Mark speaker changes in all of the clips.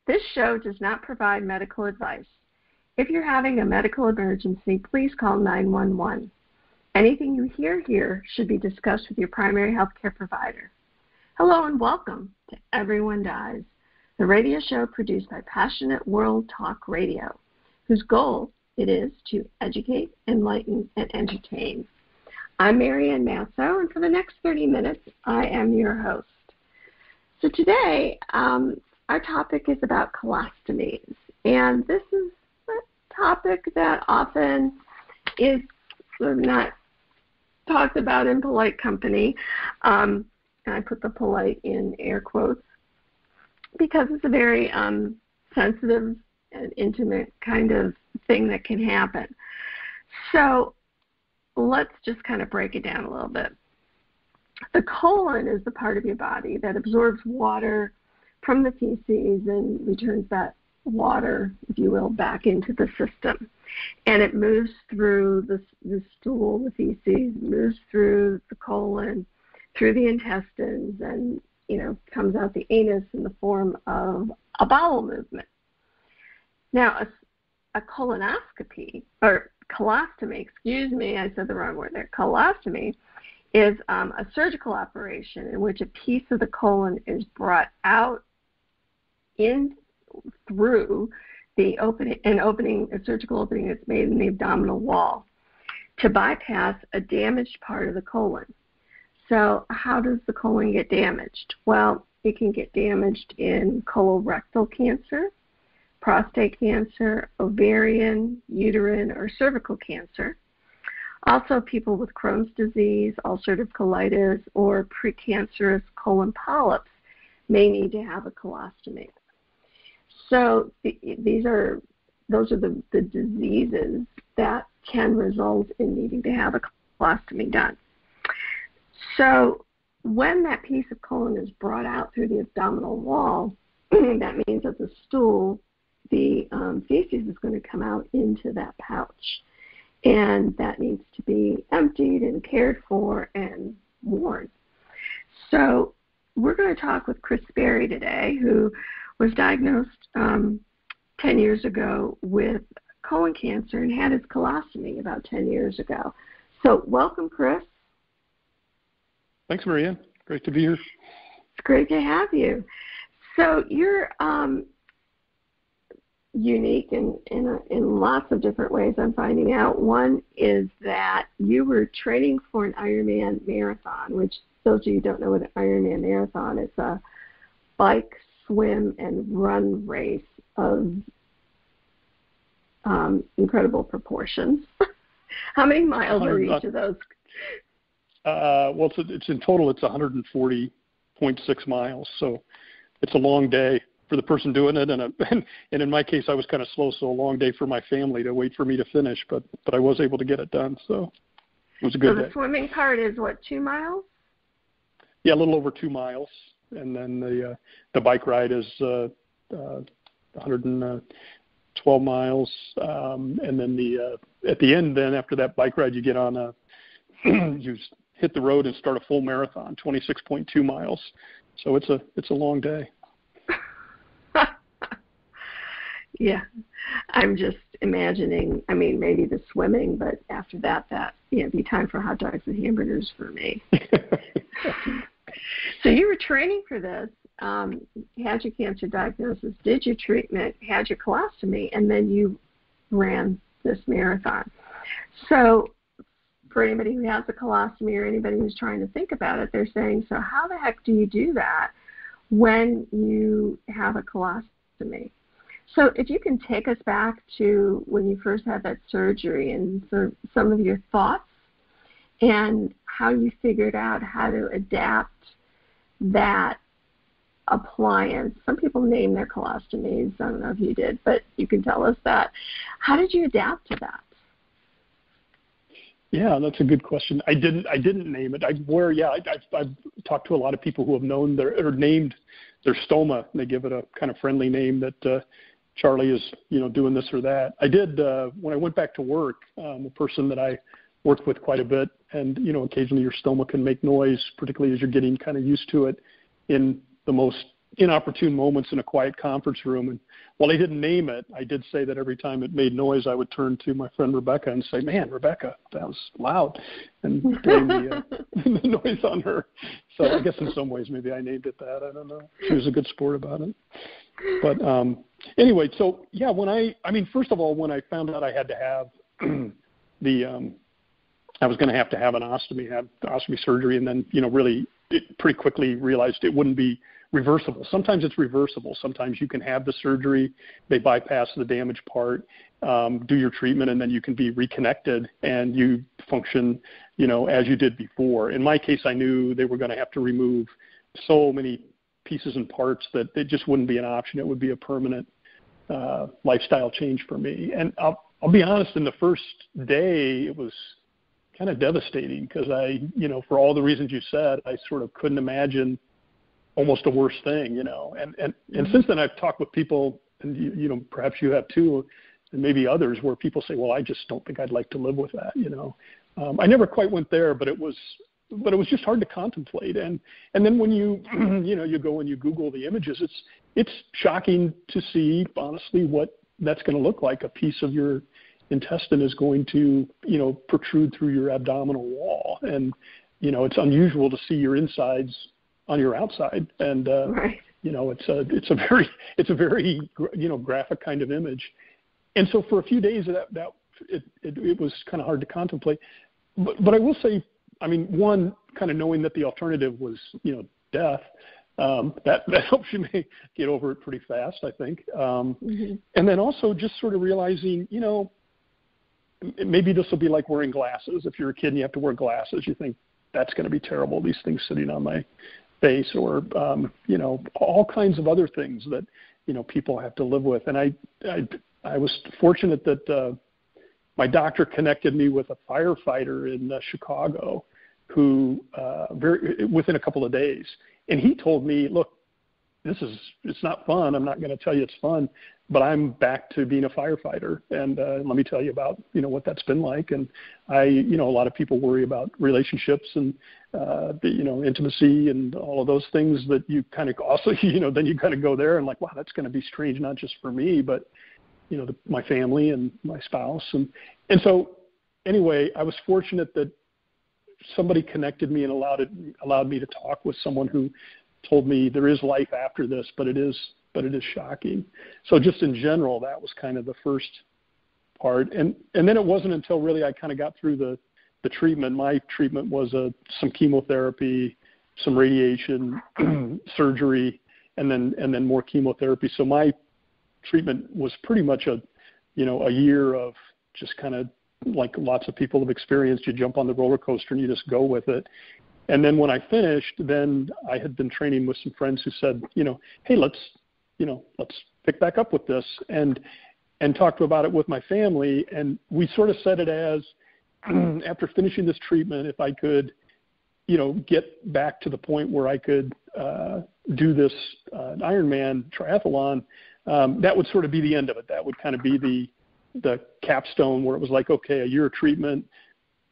Speaker 1: This show does not provide medical advice. If you're having a medical emergency, please call 911. Anything you hear here should be discussed with your primary health care provider. Hello and welcome to Everyone Dies, the radio show produced by Passionate World Talk Radio, whose goal it is to educate, enlighten, and entertain. I'm Marianne Masso, and for the next 30 minutes, I am your host. So today, our topic is about colostomies, and this is a topic that often is not talked about in polite company, and I put the polite in air quotes, because it's a very sensitive and intimate kind of thing that can happen. So let's just kind of break it down a little bit. The colon is the part of your body that absorbs water from the feces and returns that water, if you will, back into the system. And it moves through the stool, the feces, moves through the colon, through the intestines, and, comes out the anus in the form of a bowel movement. Now, a colonoscopy, or colostomy, excuse me, I said the wrong word there, colostomy is a surgical operation in which a piece of the colon is brought out in through the a surgical opening that's made in the abdominal wall to bypass a damaged part of the colon. So how does the colon get damaged? Well, it can get damaged in colorectal cancer, prostate cancer, ovarian, uterine, or cervical cancer. Also, people with Crohn's disease, ulcerative colitis, or precancerous colon polyps may need to have a colostomy. So those are the diseases that can result in needing to have a colostomy done. So when that piece of colon is brought out through the abdominal wall, that means that the stool, the feces is going to come out into that pouch. And that needs to be emptied and cared for and worn. So we're going to talk with Chris Berry today, who was diagnosed 10 years ago with colon cancer and had his colostomy about 10 years ago. So welcome, Chris.
Speaker 2: Thanks, Marianne. Great to be here.
Speaker 1: It's great to have you. So you're unique in lots of different ways, I'm finding out. One is that you were training for an Ironman marathon, which those of you who don't know what an Ironman marathon is, a bike, swim, and run race of incredible proportions. How many miles are each of those?
Speaker 2: Well, it's in total, it's 140.6 miles, so it's a long day for the person doing it, and in my case, I was kind of slow, so a long day for my family to wait for me to finish, but I was able to get it done, so it was a good day.
Speaker 1: So the swimming part is, what, 2 miles?
Speaker 2: Yeah, a little over 2 miles, and then the bike ride is 112 miles, and then at the end, then after that bike ride, you get on you hit the road and start a full marathon, 26.2 miles. So it's a long day.
Speaker 1: Yeah, I'm just imagining, maybe the swimming, but after that, it'd be time for hot dogs and hamburgers for me. So you were training for this, had your cancer diagnosis, did your treatment, had your colostomy, and then you ran this marathon. So for anybody who has a colostomy or anybody who's trying to think about it, they're saying, so how the heck do you do that when you have a colostomy? So if you can take us back to when you first had that surgery and some of your thoughts and how you figured out how to adapt that appliance. Some people name their colostomies. I don't know if you did, but you can tell us that. How did you adapt to that?
Speaker 2: Yeah, that's a good question. I didn't name it. I've talked to a lot of people who have known named their stoma. They give it a kind of friendly name that Charlie is, doing this or that. I did when I went back to work. A person that I worked with quite a bit, and occasionally your stoma can make noise, particularly as you're getting kind of used to it in the most inopportune moments in a quiet conference room. And while I didn't name it, I did say that every time it made noise, I would turn to my friend Rebecca and say, "Man, Rebecca, that was loud," and blame the noise on her. So I guess in some ways maybe I named it that. I don't know. She was a good sport about it. But anyway, so yeah, first of all, when I found out I had to have I was going to have an ostomy, have ostomy surgery, and then, really pretty quickly realized it wouldn't be reversible. Sometimes it's reversible. Sometimes you can have the surgery, they bypass the damaged part, do your treatment, and then you can be reconnected and you function, as you did before. In my case, I knew they were going to have to remove so many pieces and parts that it just wouldn't be an option. It would be a permanent lifestyle change for me. And I'll be honest, in the first day, it was kind of devastating because for all the reasons you said, I sort of couldn't imagine almost a worse thing, and since then I've talked with people, and perhaps you have too, and maybe others, where people say, well, I just don't think I'd like to live with that. I never quite went there, but it was just hard to contemplate. And then when you you go and you Google the images, it's shocking to see, honestly, what that's going to look like. A piece of your intestine is going to, protrude through your abdominal wall. And, it's unusual to see your insides on your outside. And,
Speaker 1: right.
Speaker 2: It's a very, graphic kind of image. And so for a few days it was kind of hard to contemplate. But I will say, one, kind of knowing that the alternative was, death, that helps you get over it pretty fast, I think. And then also just sort of realizing, maybe this will be like wearing glasses. If you're a kid and you have to wear glasses, you think that's going to be terrible, these things sitting on my face, or, all kinds of other things that, people have to live with. And I was fortunate that my doctor connected me with a firefighter in Chicago who within a couple of days. And he told me, look, it's not fun. I'm not going to tell you it's fun, but I'm back to being a firefighter. And let me tell you about, what that's been like. And a lot of people worry about relationships and, intimacy and all of those things that you kind of also, then you kind of go there and like, wow, that's going to be strange, not just for me, but, my family and my spouse. And so anyway, I was fortunate that somebody connected me and allowed me to talk with someone who told me there is life after this, but it is shocking. So just in general, that was kind of the first part. And then it wasn't until really I kind of got through the treatment. My treatment was some chemotherapy, some radiation, surgery, and then more chemotherapy. So my treatment was pretty much a year of just kind of like lots of people have experienced. You jump on the roller coaster and you just go with it. And then when I finished, then I had been training with some friends who said, hey, let's pick back up with this and talked about it with my family. And we sort of said it as, after finishing this treatment, if I could, get back to the point where I could do this Ironman triathlon, that would sort of be the end of it. That would kind of be the capstone where it was like, okay, a year of treatment,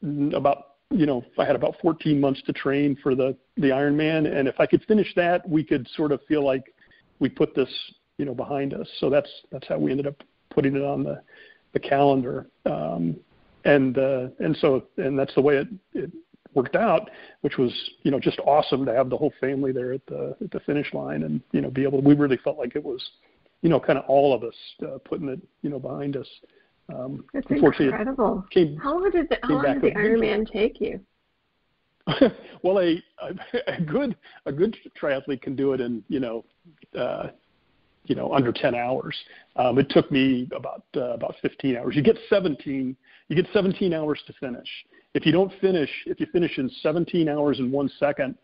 Speaker 2: I had about 14 months to train for the Ironman. And if I could finish that, we could sort of feel like we put this, behind us. So that's how we ended up putting it on the calendar. And that's the way it worked out, which was, just awesome to have the whole family there at the finish line and, we really felt like it was, kind of all of us putting it, behind us.
Speaker 1: That's incredible. How long did the Ironman take you?
Speaker 2: Well, a good triathlete can do it in under 10 hours. It took me about 15 hours. You get 17 hours to finish. If you finish in 17 hours and 1 second,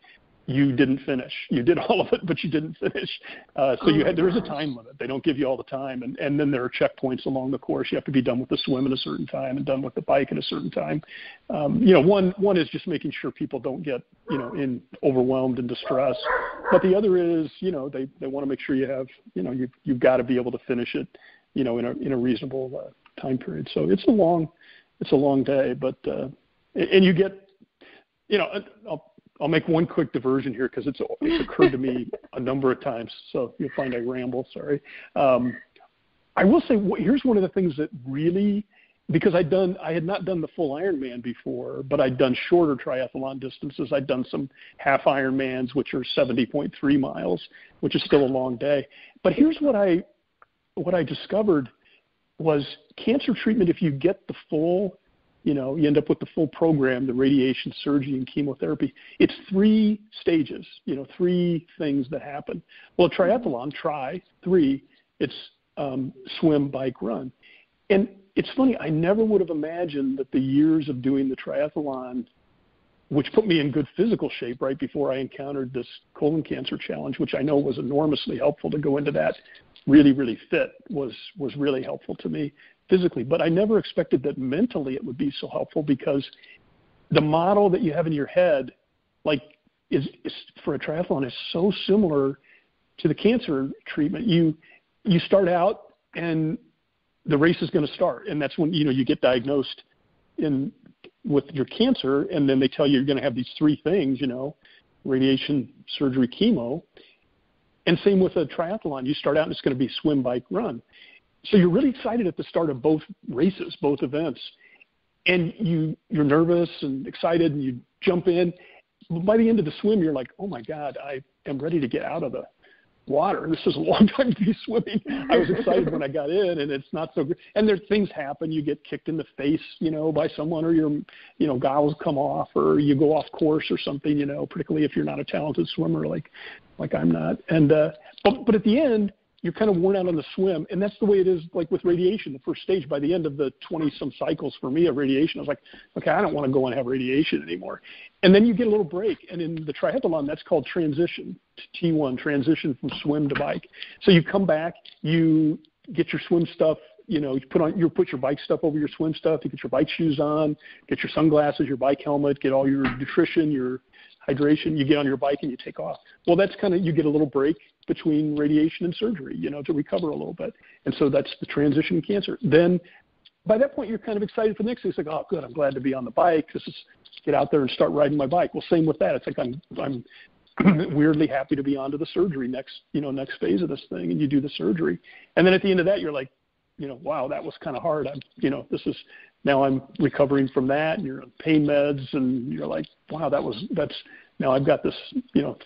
Speaker 2: you didn't finish. You did all of it, but you didn't finish. There is a time limit. They don't give you all the time. And then there are checkpoints along the course. You have to be done with the swim at a certain time and done with the bike at a certain time. One is just making sure people don't get, overwhelmed and distressed. But the other is, they want to make sure you have, you've got to be able to finish it, in a reasonable time period. So it's a long day, but, and you get, I'll make one quick diversion here because it's occurred to me a number of times. So you'll find I ramble. Sorry. I will say here's one of the things that really, because I had not done the full Ironman before, but I'd done shorter triathlon distances. I'd done some half Ironmans, which are 70.3 miles, which is still a long day. But here's what I discovered was cancer treatment. If you get the full, you end up with the full program, the radiation, surgery, and chemotherapy. It's 3 stages, 3 things that happen. Well, a triathlon, it's swim, bike, run. And it's funny, I never would have imagined that the years of doing the triathlon, which put me in good physical shape right before I encountered this colon cancer challenge, which I know was enormously helpful to go into that really, really fit, was really helpful to me physically. But I never expected that mentally it would be so helpful, because the model that you have in your head, like, is for a triathlon, is so similar to the cancer treatment. You start out and the race is going to start, and that's when you get diagnosed with your cancer, and then they tell you you're going to have these 3 things, radiation, surgery, chemo. And same with a triathlon. You start out and it's going to be swim, bike, run. So you're really excited at the start of both races, both events, and you're nervous and excited, and you jump in. But by the end of the swim, you're like, oh my God, I am ready to get out of the water. This is a long time to be swimming. I was excited when I got in, and it's not so good. And there things happen. You get kicked in the face, by someone, or your goggles come off, or you go off course or something, particularly if you're not a talented swimmer like I'm not. And but at the end, you're kind of worn out on the swim, and that's the way it is. Like with radiation, the first stage, by the end of the 20-some cycles for me of radiation, I was like, okay, I don't want to go and have radiation anymore. And then you get a little break, and in the triathlon, that's called transition, T1, transition from swim to bike. So you come back, you get your swim stuff, you put your bike stuff over your swim stuff, you get your bike shoes on, get your sunglasses, your bike helmet, get all your nutrition, your hydration, you get on your bike and you take off. Well, that's you get a little break between radiation and surgery, to recover a little bit. And so that's the transition in cancer. Then by that point, you're kind of excited for the next thing. It's like, oh, good, I'm glad to be on the bike. Get out there and start riding my bike. Well, same with that. It's like I'm weirdly happy to be onto the surgery next phase of this thing, and you do the surgery. And then at the end of that, you're like, wow, that was kind of hard. Now I'm recovering from that, and you're on pain meds, and you're like, wow, now I've got this,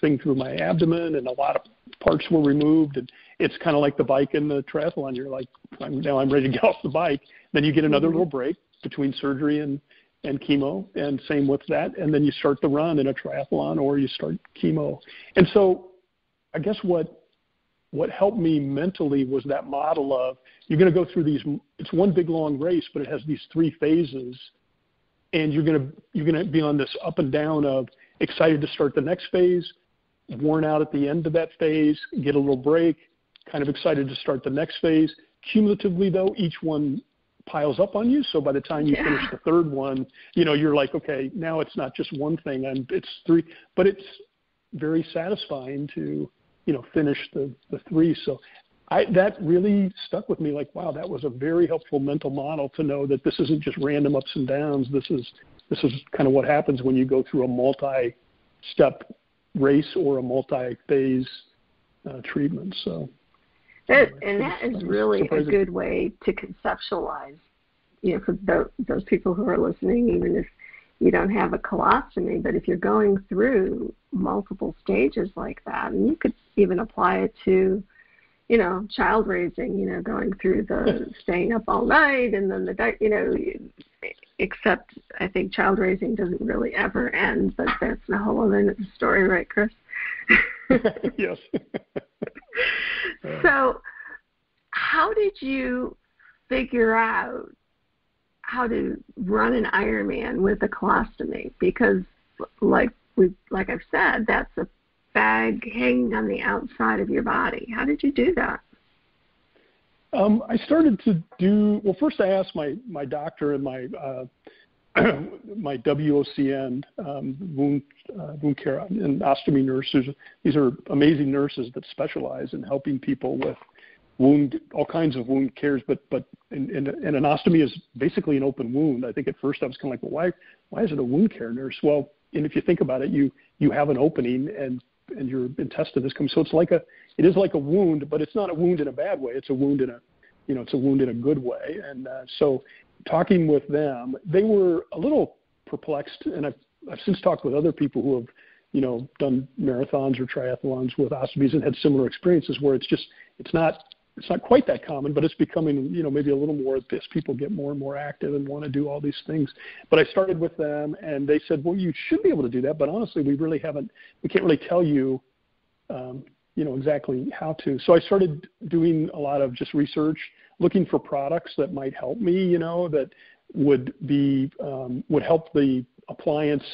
Speaker 2: thing through my abdomen, and a lot of parts were removed, and it's kind of like the bike and the triathlon. You're like, now I'm ready to get off the bike. Then you get another little break between surgery and chemo, and same with that, and then you start the run in a triathlon, or you start chemo. And so I guess what helped me mentally was that model of, you're going to go through these, it's one big long race, but it has these 3 phases, and you're going to be on this up and down of excited to start the next phase, worn out at the end of that phase, get a little break, kind of excited to start the next phase. Cumulatively, though, each one piles up on you. So by the time you finish the 3rd one, you're like, okay, now it's not just one thing, and it's 3, but it's very satisfying to, finish the 3. So that really stuck with me. Like, wow, that was a very helpful mental model to know that this isn't just random ups and downs. This is kind of what happens when you go through a multi-step race or a multi-phase treatment. So.
Speaker 1: That is really a good way to conceptualize, for those people who are listening, even if you don't have a colostomy, but if you're going through multiple stages like that, and you could even apply it to, child raising, going through the staying up all night, and then except I think child raising doesn't really ever end, but that's a whole other story, right, Chris?
Speaker 2: Yes.
Speaker 1: So how did you figure out how to run an Ironman with a colostomy? Because like I've said, that's a bag hanging on the outside of your body. How did you do that?
Speaker 2: I started to do, well, first I asked my doctor and my WOCN, wound care and ostomy nurses. These are amazing nurses that specialize in helping people with all kinds of wound cares, but and an ostomy is basically an open wound. I think at first I was kind of like, well, why is it a wound care nurse? Well, if you think about it, you have an opening and your intestine is coming. So it is like a wound, but it's not a wound in a bad way. It's a wound in a good way. And so talking with them, they were a little perplexed, and I've since talked with other people who have, done marathons or triathlons with ostomies and had similar experiences where it's not quite that common, but it's becoming, maybe a little more as people get more and more active and want to do all these things. But I started with them, and they said, well, you should be able to do that, but honestly, we can't really tell you, exactly how to. So I started doing a lot of just research, looking for products that might help me, that would help the appliance,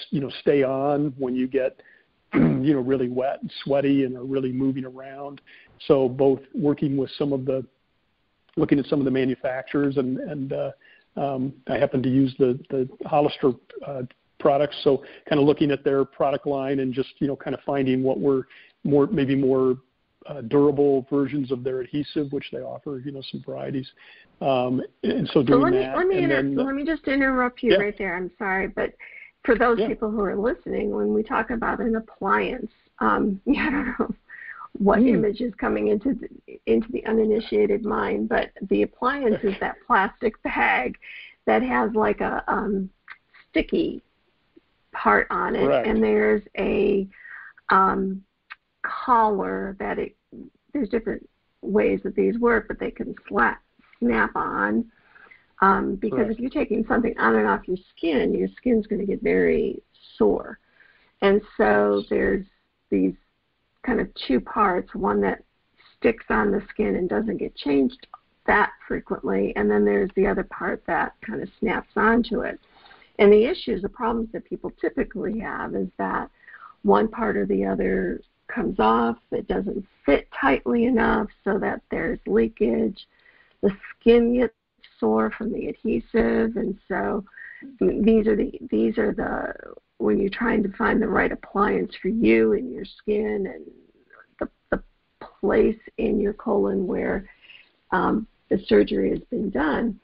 Speaker 2: stay on when you get, really wet and sweaty and are really moving around. So both looking at some of the manufacturers, and I happen to use the Hollister products. So kind of looking at their product line and just, kind of finding what were more durable versions of their adhesive, which they offer, some varieties. And so doing that.
Speaker 1: Let me just interrupt you right there. I'm sorry, but for those people who are listening, when we talk about an appliance, I don't know what image is coming into the uninitiated mind, but the appliance is that plastic bag that has like a sticky part on it, and there's a collar that there's different ways that these work, but they can snap on. Because if you're taking something on and off your skin's going to get very sore. And so there's these kind of two parts, one that sticks on the skin and doesn't get changed that frequently, and then there's the other part that kind of snaps onto it. And the problems that people typically have is that one part or the other comes off, it doesn't fit tightly enough so that there's leakage, the skin gets sore from the adhesive, and so these are the when you're trying to find the right appliance for you and your skin and the place in your colon where the surgery has been done,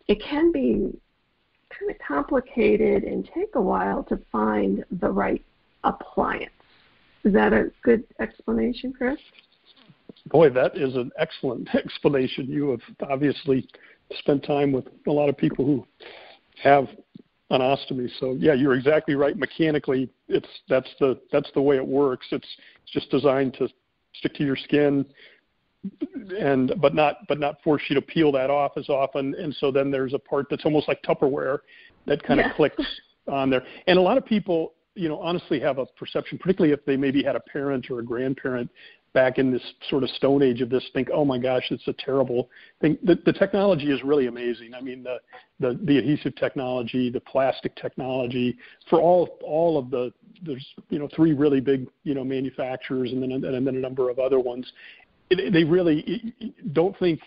Speaker 1: it can be kind of complicated and take a while to find the right appliance. Is that a good explanation, Chris?
Speaker 2: Boy, that is an excellent explanation. You have obviously spent time with a lot of people who have an ostomy. So yeah, you're exactly right. Mechanically, that's the way it works. It's just designed to stick to your skin, but not force you to peel that off as often. And so then there's a part that's almost like Tupperware that kind of clicks on there. And a lot of people, honestly have a perception, particularly if they maybe had a parent or a grandparent back in this sort of stone age of this, think, oh my gosh, it's a terrible thing. The technology is really amazing. I mean, the adhesive technology, the plastic technology, for all of there's three really big manufacturers, and then a number of other ones. They really don't think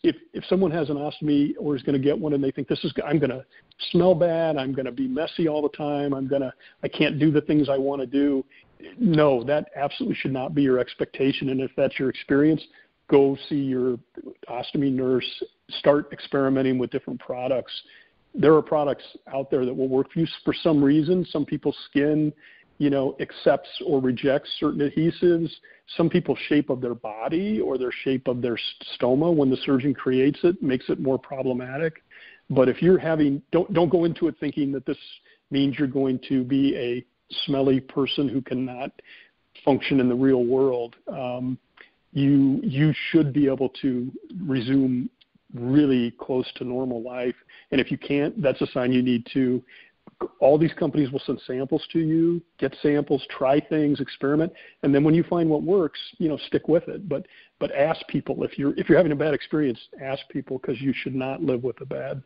Speaker 2: if someone has an ostomy or is going to get one and they think I'm going to smell bad, I'm going to be messy all the time, I can't do the things I want to do. No, that absolutely should not be your expectation. And if that's your experience, go see your ostomy nurse, start experimenting with different products. There are products out there that will work for you. For some reason, some people's skin accepts or rejects certain adhesives. Some people's shape of their body or their shape of their stoma, when the surgeon creates it, makes it more problematic. But if you're don't go into it thinking that this means you're going to be a smelly person who cannot function in the real world. You should be able to resume really close to normal life. And if you can't, that's a sign you need to. All these companies will send samples to you, get samples, try things, experiment, and then when you find what works, stick with it. But ask people if you're having a bad experience. Ask people, because you should not live with a bad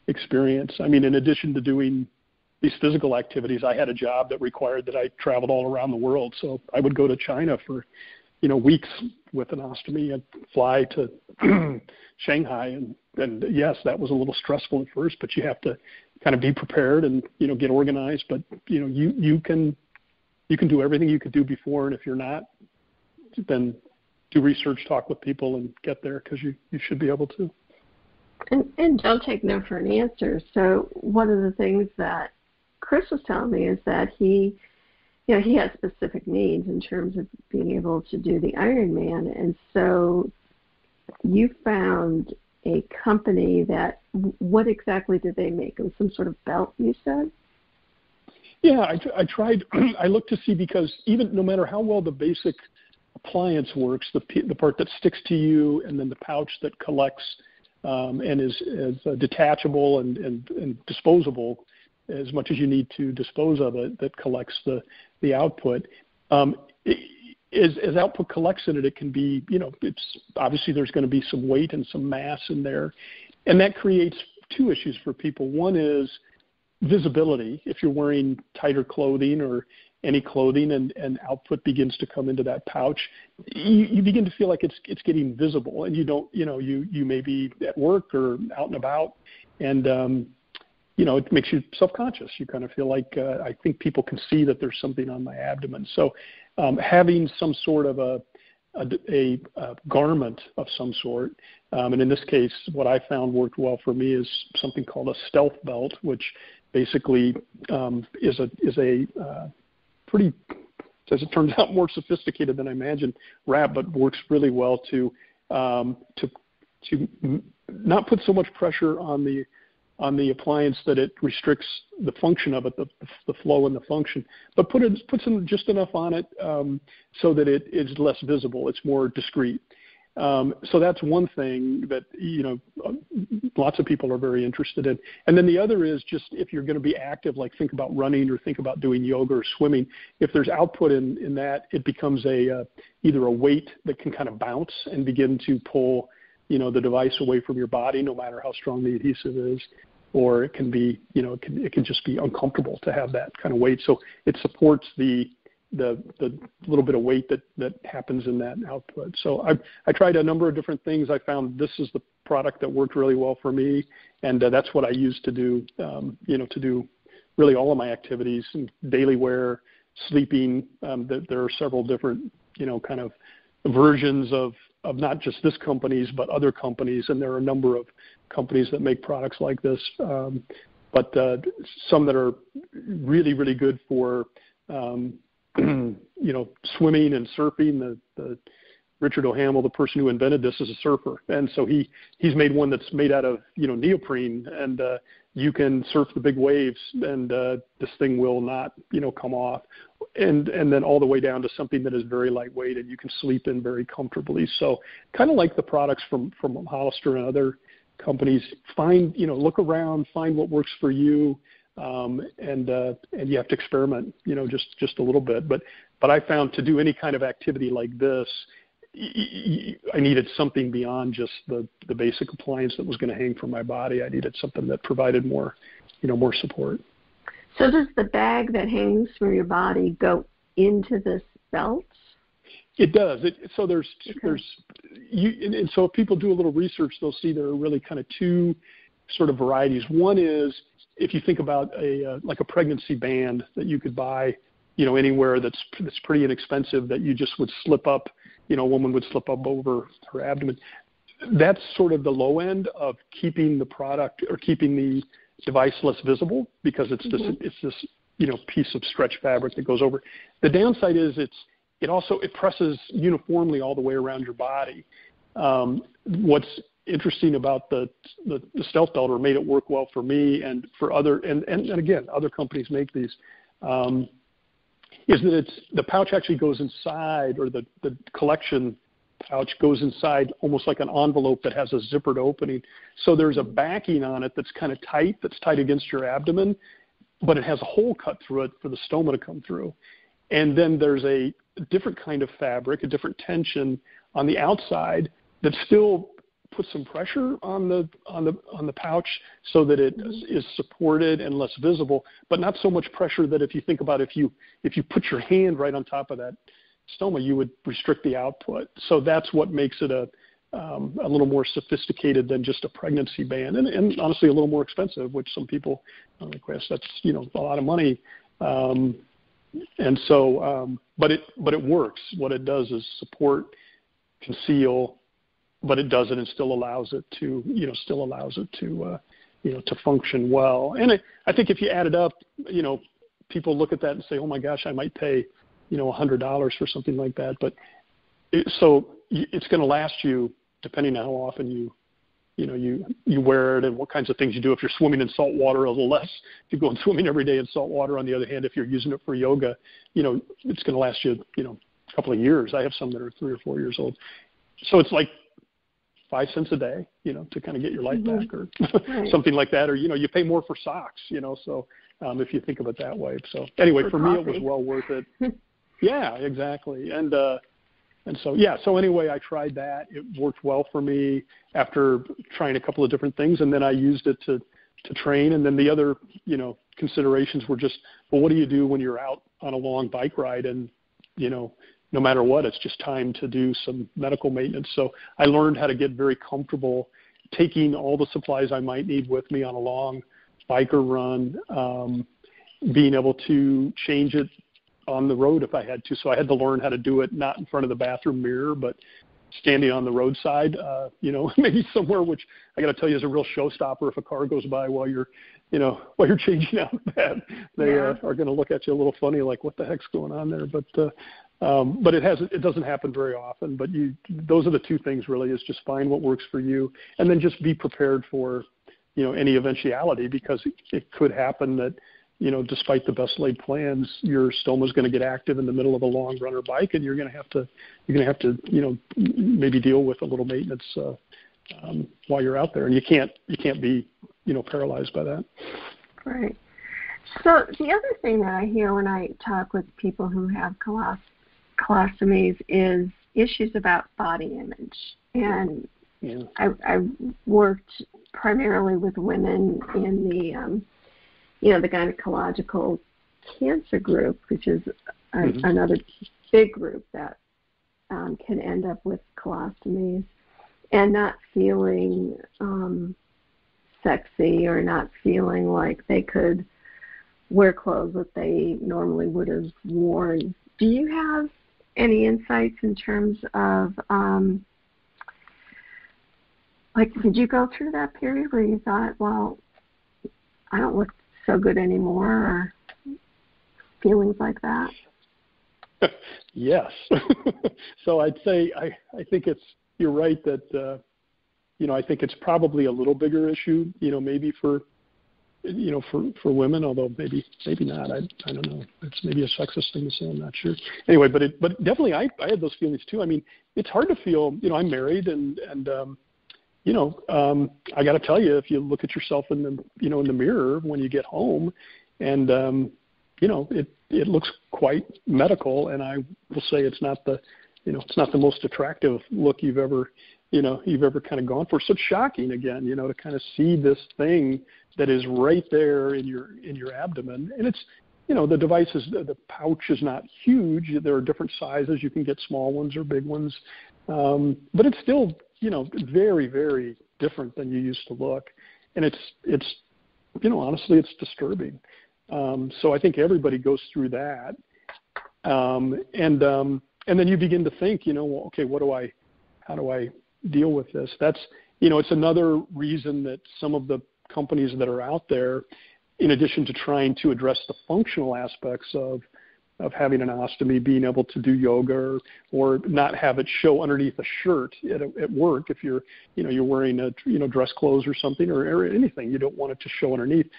Speaker 2: experience. I mean, in addition to doing these physical activities, I had a job that required that I traveled all around the world. So I would go to China for weeks with an ostomy and fly to Shanghai, and yes, that was a little stressful at first, but you have to kind of be prepared and get organized. But you can do everything you could do before, and if you're not, then do research, talk with people, and get there, because you should be able to.
Speaker 1: And don't take no for an answer. So one of the things that Chris was telling me is that he has specific needs in terms of being able to do the Ironman, and so you found a company that, what exactly did they make? It was some sort of belt, you said?
Speaker 2: Yeah, I tried. I looked to see, because even no matter how well the basic appliance works, the part that sticks to you, and then the pouch that collects and is detachable and disposable as much as you need to dispose of it, that collects the output. As output collects in it, it can be, it's obviously there's going to be some weight and some mass in there, and that creates two issues for people. One is visibility. If you're wearing tighter clothing or any clothing and output begins to come into that pouch, you begin to feel like it's getting visible, and you may be at work or out and about, and it makes you self-conscious. You kind of feel like, I think people can see that there's something on my abdomen. So having some sort of a garment of some sort, and in this case, what I found worked well for me is something called a stealth belt, which basically is a pretty, as it turns out, more sophisticated than I imagined wrap, but works really well to not put so much pressure on the appliance that it restricts the function of it, the flow and the function, but puts just enough on it so that it is less visible. It's more discreet. So that's one thing that lots of people are very interested in. And then the other is just, if you're going to be active, like think about running or think about doing yoga or swimming, if there's output in that, it becomes either a weight that can kind of bounce and begin to pull the device away from your body, no matter how strong the adhesive is, or it can be, it can just be uncomfortable to have that kind of weight. So it supports the little bit of weight that happens in that output. So I tried a number of different things. I found this is the product that worked really well for me, and that's what I use to do, to do really all of my activities, and daily wear, sleeping. There are several different, kind of versions of not just this company's, but other companies, and there are a number of companies that make products like this, but some that are really, really good for swimming and surfing. The Richard O'Hamel, the person who invented this, is a surfer, and so he's made one that's made out of neoprene, and you can surf the big waves, and this thing will not come off, and then all the way down to something that is very lightweight and you can sleep in very comfortably. So kind of like the products from Hollister and other companies, look around, find what works for you. And you have to experiment, just a little bit. But I found to do any kind of activity like this, I needed something beyond just the basic appliance that was going to hang from my body. I needed something that provided more support.
Speaker 1: So does the bag that hangs from your body go into this belt?
Speaker 2: It does. So there's and so if people do a little research, they'll see there are really kind of two sort of varieties. One is, if you think about like a pregnancy band that you could buy, anywhere that's pretty inexpensive, that you just would slip up, a woman would slip up over her abdomen. That's sort of the low end of keeping the product or keeping the device less visible, because it's this piece of stretch fabric that goes over. The downside is it presses uniformly all the way around your body. What's interesting about the stealth belt, or made it work well for me and for other, and again, other companies make these, is that the pouch actually goes inside, or the collection pouch goes inside almost like an envelope that has a zippered opening. So there's a backing on it that's kind of tight, that's tight against your abdomen, but it has a hole cut through it for the stoma to come through. And then there's a different kind of fabric, a different tension on the outside that still puts some pressure on the pouch, so that it is supported and less visible, but not so much pressure that if you think about if you put your hand right on top of that stoma, you would restrict the output. So that's what makes it a little more sophisticated than just a pregnancy band, and honestly a little more expensive, which some people request. That's a lot of money. And so, but it works. What it does is support, conceal, but it does it and still allows it to, to function well. And I think if you add it up, people look at that and say, oh my gosh, I might pay, $100 for something like that. But it's going to last you, depending on how often you wear it and what kinds of things you do. If you're swimming in salt water, a little less. If you're going swimming every day in salt water, on the other hand, if you're using it for yoga, it's going to last you, a couple of years. I have some that are 3 or 4 years old. So it's like 5 cents a day, to kind of get your life back or something like that. Or, you pay more for socks, so if you think of it that way. So anyway, for me, it was well worth it. Yeah, exactly. And so anyway, I tried that. It worked well for me after trying a couple of different things, and then I used it to train. And then the other, considerations were just, well, what do you do when you're out on a long bike ride and, no matter what, it's just time to do some medical maintenance. So I learned how to get very comfortable taking all the supplies I might need with me on a long bike or run, being able to change it on the road if I had to. So I had to learn how to do it not in front of the bathroom mirror, but standing on the roadside, maybe somewhere, which I got to tell you is a real showstopper. If a car goes by while you're changing out that, they are going to look at you a little funny, like what the heck's going on there. But it doesn't happen very often. But those are the two things really, is just find what works for you, and then just be prepared for any eventuality, because it could happen that despite the best laid plans, your stoma is going to get active in the middle of a long run or bike, and you're going to have to maybe deal with a little maintenance while you're out there, and you can't be paralyzed by that.
Speaker 1: Right. So the other thing that I hear when I talk with people who have colostomies is issues about body image, and I worked primarily with women in the the gynecological cancer group, which is another big group that can end up with colostomies and not feeling sexy, or not feeling like they could wear clothes that they normally would have worn. Do you have any insights in terms of, did you go through that period where you thought, well, I don't look so good anymore, or feelings like that?
Speaker 2: Yes. So I'd say I think you're right that I think it's probably a little bigger issue, maybe for women, although maybe not. I don't know. It's maybe a sexist thing to say. I'm not sure. Anyway, but definitely I had those feelings too. I mean, it's hard to feel. I'm married, and I got to tell you, if you look at yourself in the mirror when you get home, and it looks quite medical, and I will say it's not the most attractive look you've ever kind of gone for. So it's shocking again, to kind of see this thing that is right there in your abdomen, and it's the device the pouch is not huge. There are different sizes. You can get small ones or big ones, but it's still very, very different than you used to look, and it's honestly, it's disturbing. So I think everybody goes through that, and then you begin to think, well, okay, how do I deal with this? That's it's another reason that some of the companies that are out there, in addition to trying to address the functional aspects of having an ostomy, being able to do yoga or not have it show underneath a shirt at work. If you're wearing dress clothes or something or anything, you don't want it to show underneath.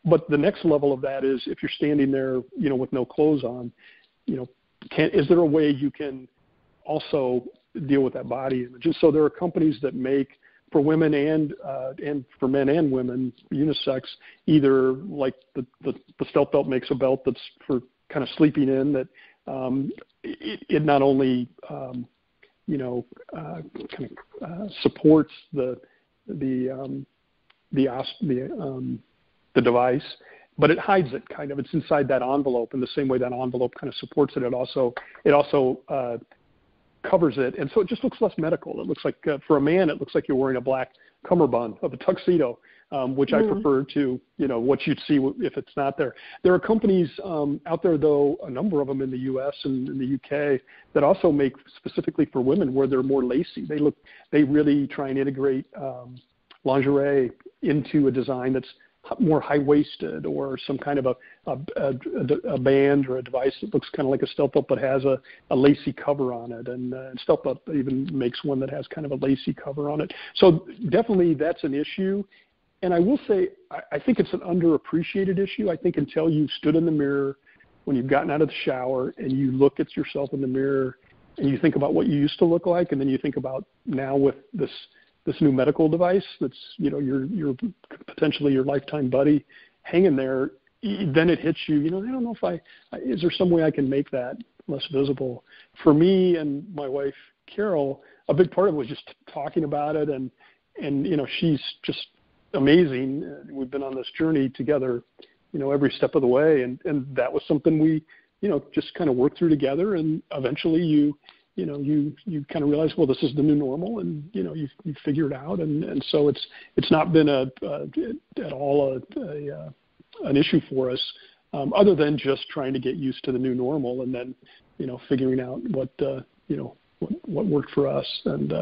Speaker 2: But the next level of that is if you're standing there, with no clothes on, is there a way you can also deal with that body image? And so there are companies that make, for women and for men and women, unisex, either like the Stealth Belt makes a belt that's for kind of sleeping in, that it not only supports the device, but it hides it kind of. It's inside that envelope in the same way that envelope kind of supports it. It also covers it, and so it just looks less medical. It looks like for a man, it looks like you're wearing a black cummerbund of a tuxedo, which I prefer to what you'd see if it's not there. There are companies out there, though, a number of them in the U.S. and in the UK, that also make specifically for women where they're more lacy. They really try and integrate lingerie into a design that's more high-waisted, or some kind of a band or a device that looks kind of like a stealth belt but has a lacy cover on it. And stealth belt even makes one that has kind of a lacy cover on it. So definitely that's an issue. And I will say, I think it's an underappreciated issue. I think until you've stood in the mirror when you've gotten out of the shower and you look at yourself in the mirror and you think about what you used to look like, and then you think about now with this new medical device that's, you know, your potentially your lifetime buddy hanging there, then it hits you, you know, I don't know if is there some way I can make that less visible? For me and my wife, Carol, a big part of it was just talking about it, and you know, she's just amazing. We've been on this journey together, you know, every step of the way, and that was something we, you know, just kind of worked through together, and eventually you kind of realize, well, this is the new normal, and you know, you figure it out, and so it's not been at all an issue for us, other than just trying to get used to the new normal, and then, you know, figuring out what worked for us, and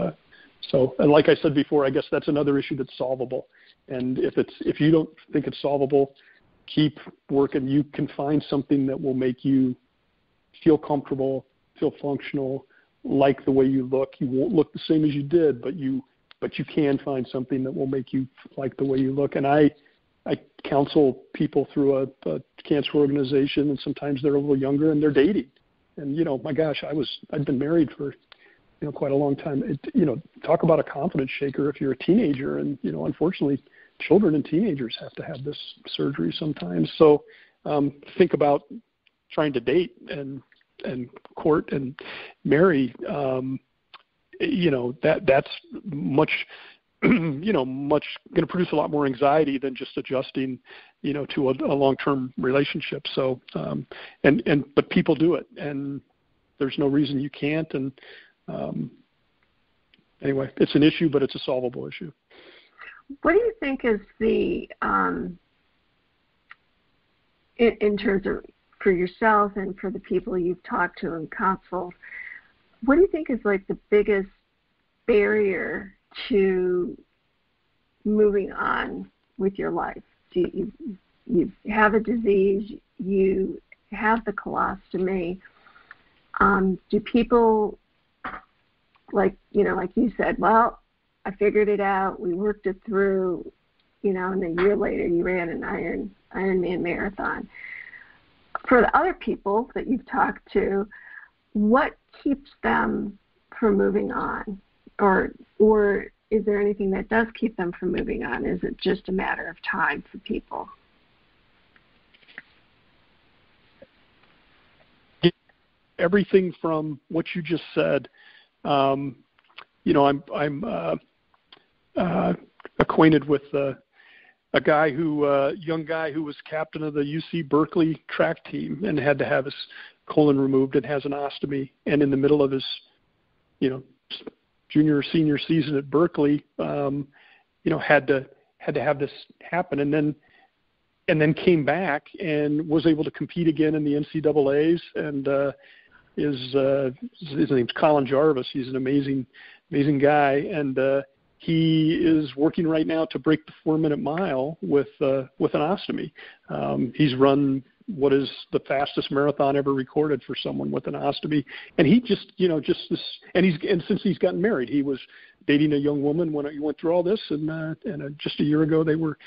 Speaker 2: like I said before, I guess that's another issue that's solvable, and if you don't think it's solvable, keep working. You can find something that will make you feel comfortable, feel functional, like the way you look. You won't look the same as you did, but you can find something that will make you like the way you look. And I counsel people through a cancer organization, and sometimes they're a little younger and they're dating. And, you know, my gosh, I'd been married for, you know, quite a long time. You know, talk about a confidence shaker if you're a teenager. And, you know, unfortunately, children and teenagers have to have this surgery sometimes. So think about trying to date and court and marry, you know, that's much, you know, much going to produce a lot more anxiety than just adjusting, you know, to a long-term relationship. So, but people do it, and there's no reason you can't. And anyway, it's an issue, but it's a solvable issue.
Speaker 1: What do you think is the, in terms of, for yourself and for the people you've talked to and counseled, what do you think is like the biggest barrier to moving on with your life? Do you have a disease, you have the colostomy, do people, like, you know, like you said, well, I figured it out, we worked it through, you know, and a year later you ran an Ironman marathon. For the other people that you've talked to, what keeps them from moving on? Or is there anything that does keep them from moving on? Is it just a matter of time for people?
Speaker 2: Everything from what you just said. You know, I'm acquainted with a young guy who was captain of the UC Berkeley track team and had to have his colon removed and has an ostomy. And in the middle of his, you know, junior or senior season at Berkeley, you know, had to have this happen, and then came back and was able to compete again in the NCAAs. And his name's Colin Jarvis. He's an amazing guy, and he is working right now to break the 4-minute mile with an ostomy. He's run what is the fastest marathon ever recorded for someone with an ostomy. And he just, you know, and since he's gotten married, he was dating a young woman when he went through all this, and just a year ago they were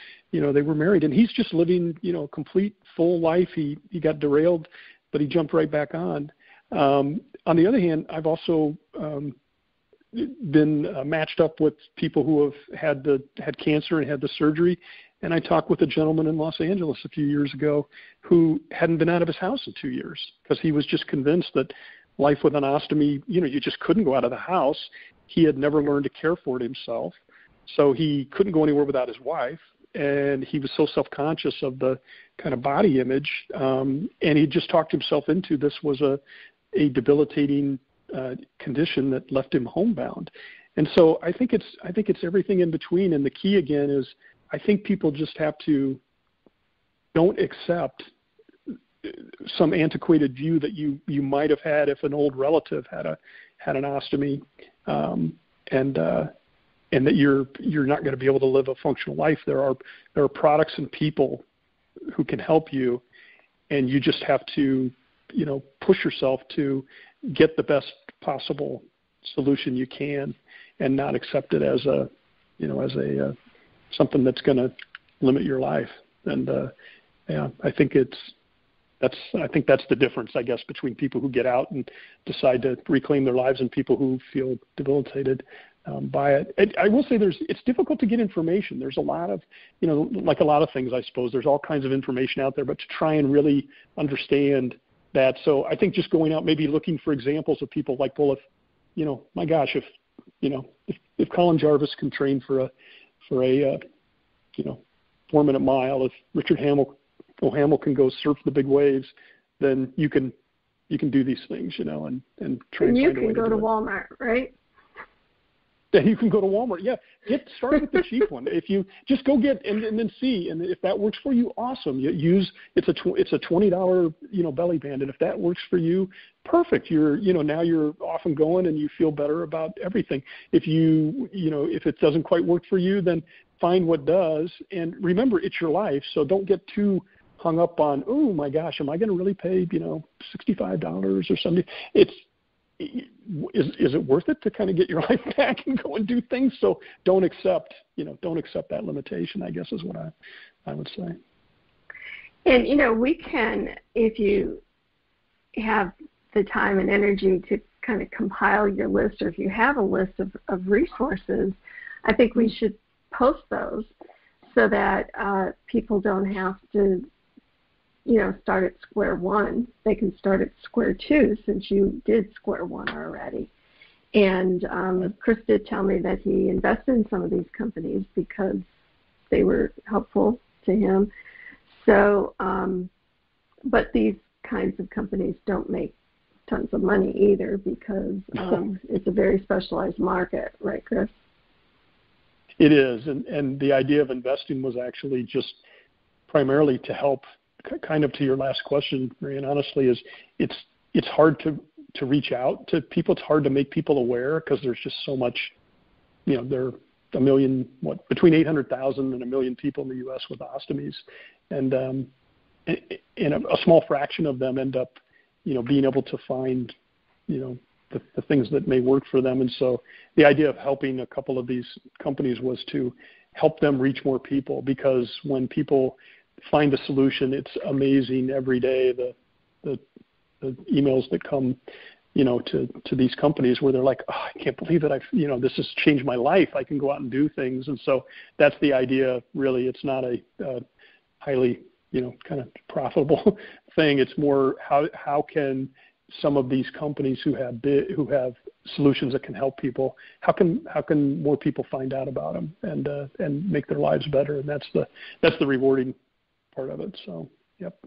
Speaker 2: married, and he's just living, you know, complete full life. He got derailed, but he jumped right back on. On the other hand, I've also been matched up with people who have had cancer and had the surgery. And I talked with a gentleman in Los Angeles a few years ago who hadn't been out of his house in 2 years because he was just convinced that life with an ostomy, you know, you just couldn't go out of the house. He had never learned to care for it himself, so he couldn't go anywhere without his wife. And he was so self-conscious of the kind of body image, and he just talked himself into this was a debilitating condition that left him homebound. And so I think it's everything in between. And the key again is I think people just have to don't accept some antiquated view that you might have had if an old relative had an ostomy, and and that you're not going to be able to live a functional life. There are products and people who can help you, and you just have to, push yourself to get the best possible solution you can, and not accept it as something that's going to limit your life. And I think that's the difference, I guess, between people who get out and decide to reclaim their lives and people who feel debilitated by it. I will say it's difficult to get information. There's a lot of, like a lot of things, I suppose, there's all kinds of information out there, but to try and really understand that. So I think just going out, maybe looking for examples of people like, well, if, my gosh, if Colin Jarvis can train for a 4-minute mile, if Richard Hamill can go surf the big waves, then you can do these things, and try and find a way to do it.
Speaker 1: You can go to Walmart, right?
Speaker 2: Yeah, you can go to Walmart. Yeah, start with the cheap one. If you just go get and then see, and if that works for you, awesome. It's a $20 belly band, and if that works for you, perfect. Now you're off and going, and you feel better about everything. If if it doesn't quite work for you, then find what does, and remember, it's your life, so don't get too hung up on, oh my gosh, am I going to really pay $65 or something? Is it worth it to kind of get your life back and go and do things? So don't accept that limitation, I guess, is what I would say.
Speaker 1: And we can, if you have the time and energy to kind of compile your list, or if you have a list of resources, I think we should post those so that people don't have to start at square one. They can start at square two, since you did square one already. And Chris did tell me that he invested in some of these companies because they were helpful to him. So, but these kinds of companies don't make tons of money either, because it's a very specialized market, right, Chris?
Speaker 2: It is, and the idea of investing was actually just primarily to help. Kind of to your last question, Marianne, honestly, is it's hard to reach out to people. It's hard to make people aware because there's just so much, there are between 800,000 and 1 million people in the U.S. with ostomies, and a small fraction of them end up, being able to find, the things that may work for them. And so the idea of helping a couple of these companies was to help them reach more people, because when people find a solution, it's amazing every day, the emails that come, to these companies where they're like, oh, I can't believe it. This has changed my life. I can go out and do things. And so that's the idea, really. It's not a highly, kind of profitable thing. It's more how can some of these companies who have solutions that can help people, how can more people find out about them and make their lives better? And that's the rewarding part of it. So, yep.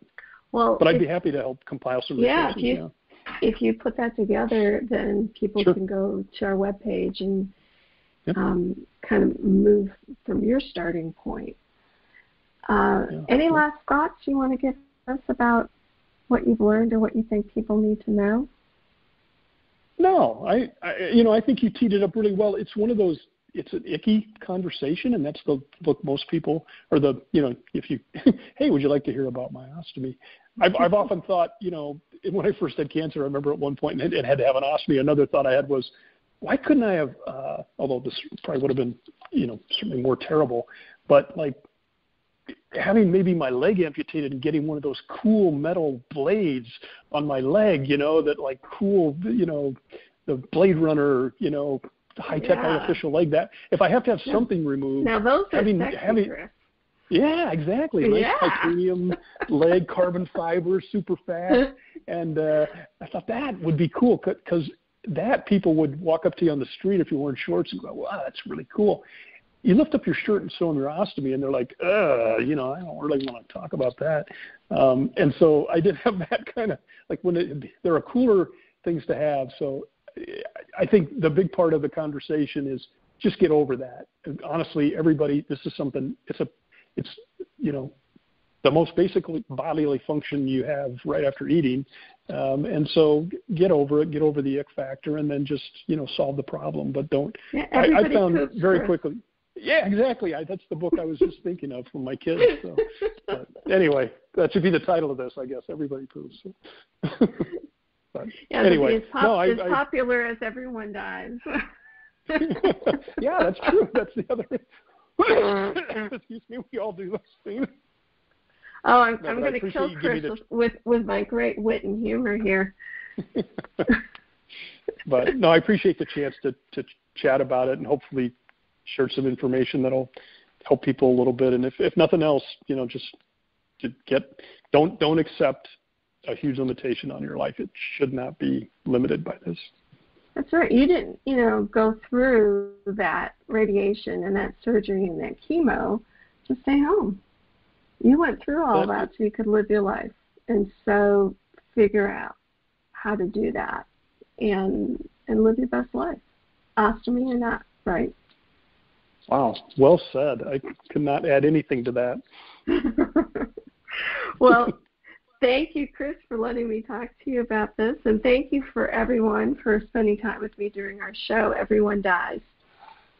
Speaker 1: Well,
Speaker 2: but I'd be happy to help compile some resources.
Speaker 1: Yeah, if you put that together, then people can go to our webpage and kind of move from your starting point. Any last thoughts you want to give us about what you've learned or what you think people need to know?
Speaker 2: No, I think you teed it up really well. It's one of those. It's an icky conversation, and that's the look most people, or if you, hey, would you like to hear about my ostomy? I've often thought, when I first had cancer, I remember at one point and had to have an ostomy. Another thought I had was, why couldn't I have, although this probably would have been, certainly more terrible, but like having maybe my leg amputated and getting one of those cool metal blades on my leg, that like cool, the Blade Runner, high-tech artificial leg, that if I have to have something removed.
Speaker 1: Now those are sexy.
Speaker 2: Yeah, exactly. Nice titanium leg, carbon fiber, super fast. And I thought that would be cool, because that people would walk up to you on the street if you were in shorts and go, wow, that's really cool. You lift up your shirt and show them your ostomy, and they're like, I don't really want to talk about that. And so I did have that kind of, like, there are cooler things to have. So I think the big part of the conversation is just get over that. And honestly, everybody, this is something, the most basic bodily function you have right after eating. And so get over it, get over the ick factor, and then just, solve the problem. But don't, I found very quickly. Yeah, exactly. That's the book I was just thinking of for my kids. So. But anyway, that should be the title of this, I guess. Everybody poops. But anyway,
Speaker 1: as popular as Everyone Dies.
Speaker 2: Yeah, that's true. That's the other. Excuse me. We all do those things.
Speaker 1: Oh, I'm going to kill Chris with my great wit and humor here.
Speaker 2: But no, I appreciate the chance to chat about it and hopefully share some information that'll help people a little bit. And if nothing else, just to don't accept a huge limitation on your life. It should not be limited by this.
Speaker 1: That's right. You didn't, go through that radiation and that surgery and that chemo to stay home. You went through all that so you could live your life. And so figure out how to do that and live your best life. Ostomy or not, right?
Speaker 2: Wow. Well said. I could not add anything to that.
Speaker 1: Well, thank you, Chris, for letting me talk to you about this. And thank you for everyone for spending time with me during our show, Everyone Dies.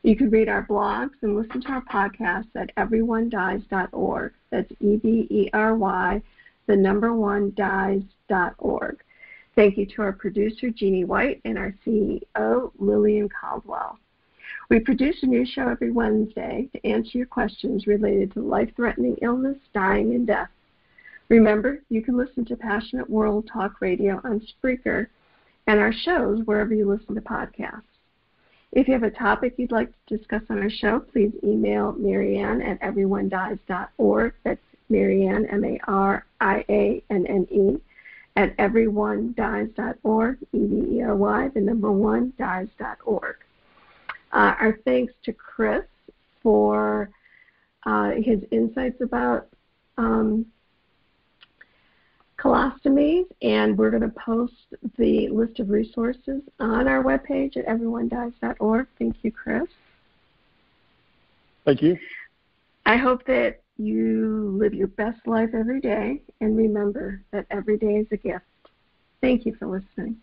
Speaker 1: You can read our blogs and listen to our podcasts at everyonedies.org. That's EBERY, the number 1 dies.org. Thank you to our producer, Jeanne White, and our CEO, Lillian Caldwell. We produce a new show every Wednesday to answer your questions related to life-threatening illness, dying, and death. Remember, you can listen to Passionate World Talk Radio on Spreaker and our shows wherever you listen to podcasts. If you have a topic you'd like to discuss on our show, please email Marianne at everyonedies.org. That's Marianne, MARIANNE, at everyonedies.org, EBERY, the number 1, dies.org. Our thanks to Chris for his insights about colostomies, and we're going to post the list of resources on our webpage at everyonedies.org. Thank you, Chris.
Speaker 2: Thank you.
Speaker 1: I hope that you live your best life every day, and remember that every day is a gift. Thank you for listening.